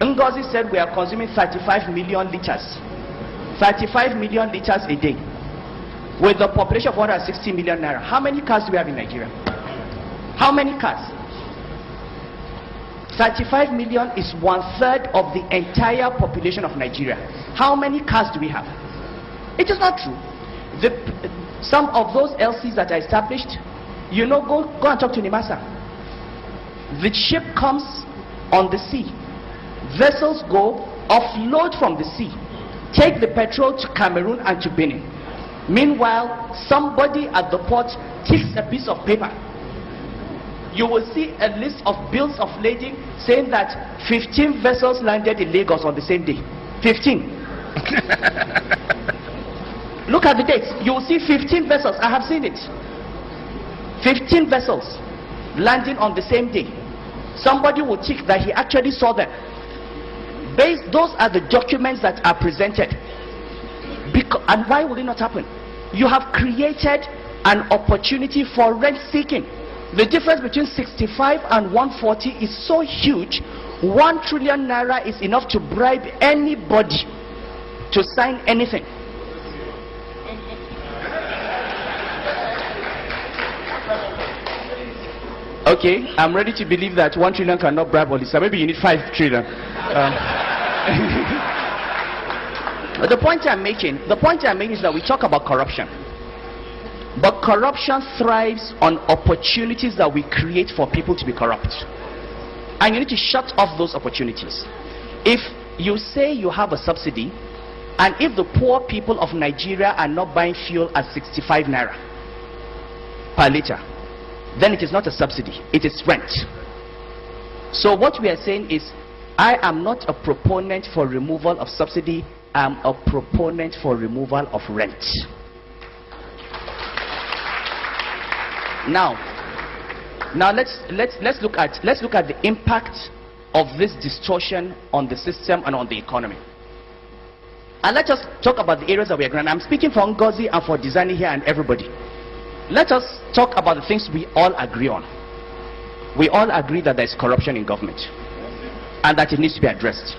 Ngozi said we are consuming 35 million liters. 35 million liters a day. With the population of 160 million naira. How many cars do we have in Nigeria? How many cars? 35 million is 1/3 of the entire population of Nigeria. How many cars do we have? It is not true. Some of those LCs that are established, you know, go and talk to Nimasa. The ship comes on the sea. Vessels go, offload from the sea, take the petrol to Cameroon and to Benin. Meanwhile, somebody at the port takes a piece of paper. You will see a list of bills of lading saying that 15 vessels landed in Lagos on the same day. 15. Look at the dates. You will see 15 vessels. I have seen it. 15 vessels landing on the same day. Somebody will tick that he actually saw them. Those are the documents that are presented. And why will it not happen? You have created an opportunity for rent seeking. The difference between 65 and 140 is so huge. 1 trillion naira is enough to bribe anybody to sign anything. Okay, I'm ready to believe that 1 trillion cannot bribe Olisa. Maybe you need 5 trillion. The point I'm making is that we talk about corruption. But corruption thrives on opportunities that we create for people to be corrupt. And you need to shut off those opportunities. If you say you have a subsidy, and if the poor people of Nigeria are not buying fuel at 65 naira per liter, then it is not a subsidy, it is rent. So what we are saying is, I am not a proponent for removal of subsidy, I am a proponent for removal of rent. Now let's look at the impact of this distortion on the system and on the economy. And let us talk about the areas that we agree on. I'm speaking for Ngozi and for Dizani here and everybody. Let us talk about the things we all agree on. We all agree that there is corruption in government and that it needs to be addressed.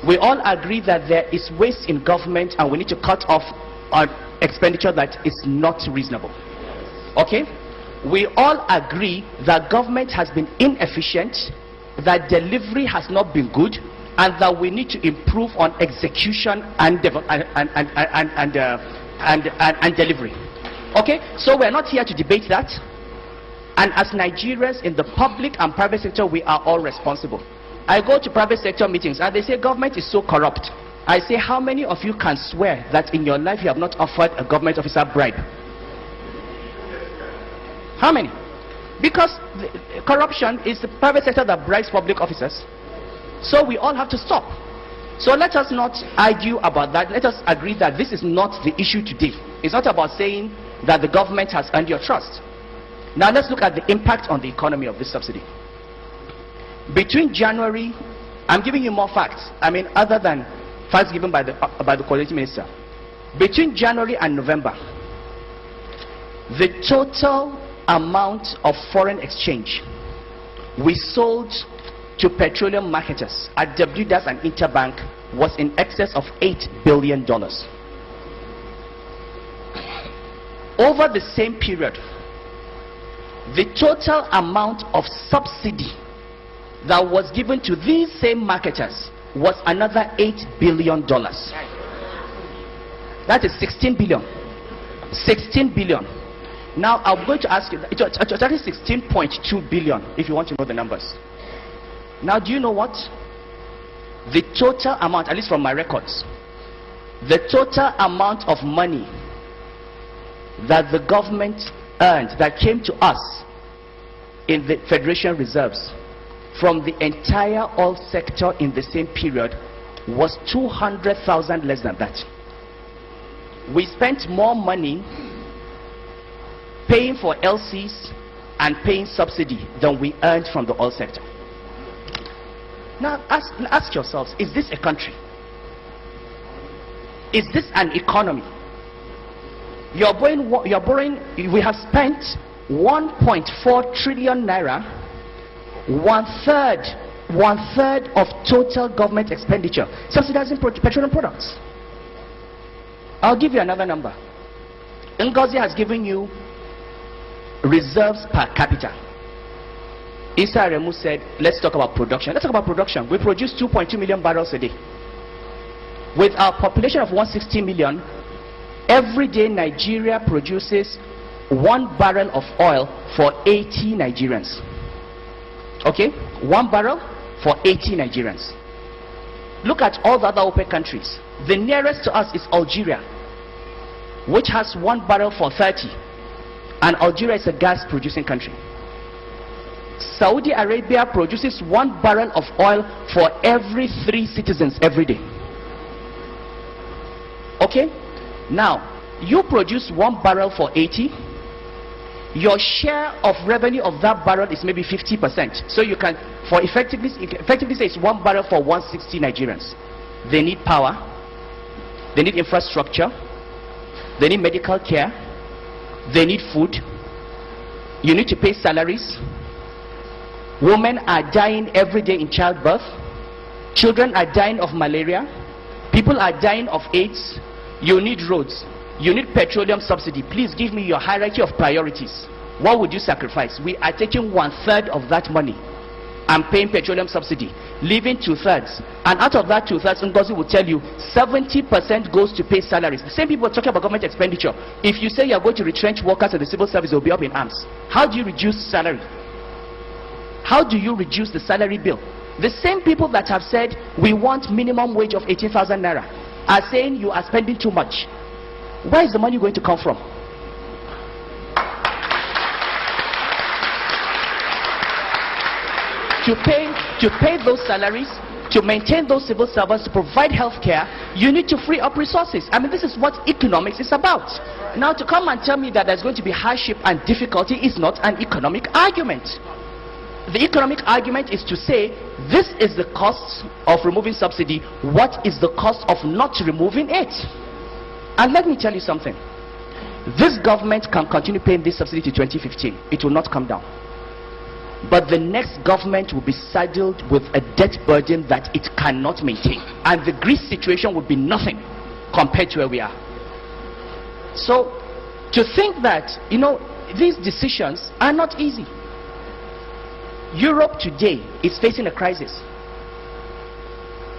We all agree that there is waste in government and we need to cut off on expenditure that is not reasonable. Okay? We all agree that government has been inefficient, that delivery has not been good, and that we need to improve on execution and delivery. Okay? So we're not here to debate that. And as Nigerians in the public and private sector, we are all responsible. I go to private sector meetings and they say government is so corrupt. I say, how many of you can swear that in your life you have not offered a government officer bribe? How many? Because corruption is the private sector that bribes public officers. So we all have to stop. So let us not argue about that. Let us agree that this is not the issue today. It's not about saying that the government has earned your trust. Now let's look at the impact on the economy of this subsidy. Between January, I'm giving you more facts. I mean, other than facts given by the coordinating minister. Between January and November, the total amount of foreign exchange we sold to petroleum marketers at WDAS and Interbank was in excess of $8 billion. Over the same period, the total amount of subsidy that was given to these same marketers was another $8 billion. That is 16 billion. 16 billion. Now I'm going to ask you, it's actually 16.2 billion if you want to know the numbers. Now do you know what? The total amount, at least from my records, the total amount of money that the government earned, that came to us in the Federation Reserves from the entire oil sector in the same period was 200,000 less than that. We spent more money paying for LCs and paying subsidy than we earned from the oil sector. Now ask yourselves, is this a country? Is this an economy? You're borrowing, we have spent 1.4 trillion naira, 1/3 1/3 of total government expenditure subsidizing petroleum products. I'll give you another number. Ngozi has given you reserves per capita. Issa Aremu said, let's talk about production. Let's talk about production. We produce 2.2 million barrels a day. With our population of 160 million, every day Nigeria produces 1 barrel of oil for 80 Nigerians. Okay? 1 barrel for 80 Nigerians. Look at all the other OPEC countries. The nearest to us is Algeria, which has 1 barrel for 30. And Algeria is a gas producing country. Saudi Arabia produces 1 barrel of oil for every 3 citizens every day. Okay? Now, you produce 1 barrel for 80. Your share of revenue of that barrel is maybe 50%. So you can, for effectively say it's 1 barrel for 160 Nigerians. They need power. They need infrastructure. They need medical care. They need food. You need to pay salaries. Women are dying every day in childbirth. Children are dying of malaria. People are dying of AIDS. You need roads. You need petroleum subsidy. Please give me your hierarchy of priorities. What would you sacrifice? We are taking 1/3 of that money and paying petroleum subsidy, leaving 2/3. And out of that 2/3, Ngozi will tell you 70% goes to pay salaries. The same people are talking about government expenditure. If you say you are going to retrench workers in the civil service, they will be up in arms. How do you reduce salary? How do you reduce the salary bill? The same people that have said we want minimum wage of 18,000 naira are saying you are spending too much. Where is the money going to come from? To pay those salaries, to maintain those civil servants, to provide health care, you need to free up resources. I mean, this is what economics is about. Now, to come and tell me that there's going to be hardship and difficulty is not an economic argument. The economic argument is to say, this is the cost of removing subsidy. What is the cost of not removing it? And let me tell you something. This government can continue paying this subsidy to 2015. It will not come down. But the next government will be saddled with a debt burden that it cannot maintain. And the Greece situation would be nothing compared to where we are. So, to think that, you know, these decisions are not easy. Europe today is facing a crisis.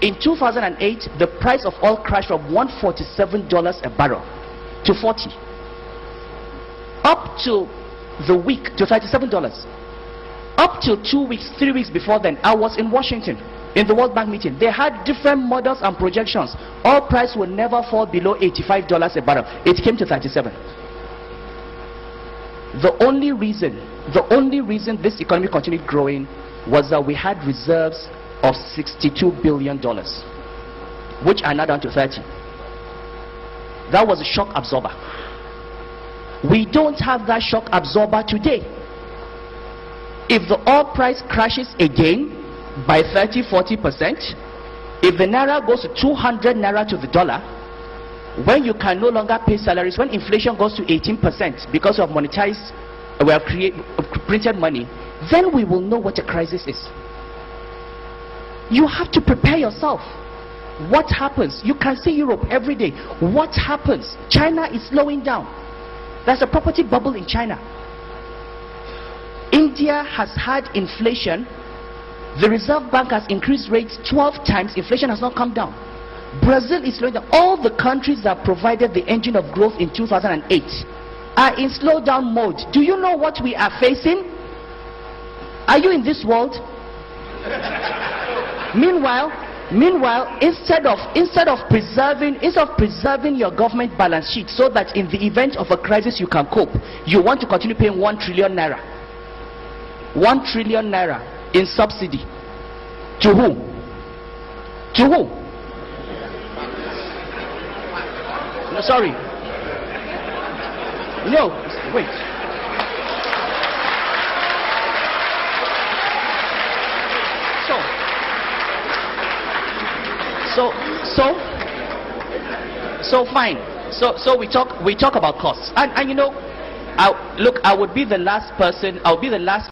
In 2008, the price of oil crashed from $147 a barrel to $40. Up to the week to $37. Up till 2 weeks, 3 weeks before then, I was in Washington in the World Bank meeting. They had different models and projections. Oil price will never fall below $85 a barrel. It came to 37. The only reason this economy continued growing was that we had reserves of $62 billion, which are now down to 30. That was a shock absorber. We don't have that shock absorber today. If the oil price crashes again by 30-40%, if the naira goes to 200 naira to the dollar, when you can no longer pay salaries, when inflation goes to 18% because of monetized, we have printed money, then we will know what a crisis is. You have to prepare yourself. What happens? You can see Europe every day. What happens? China is slowing down. There's a property bubble in China. India has had inflation. The Reserve Bank has increased rates 12 times. Inflation has not come down. Brazil is slowing down. All the countries that provided the engine of growth in 2008 are in slowdown mode. Do you know what we are facing? Are you in this world? Meanwhile, instead of preserving your government balance sheet so that in the event of a crisis you can cope, you want to continue paying 1 trillion naira. 1 trillion naira in subsidy. To who? To who? No, sorry. No, wait. So fine. So we talk about costs, and you know, I would be the last person. I'll be the last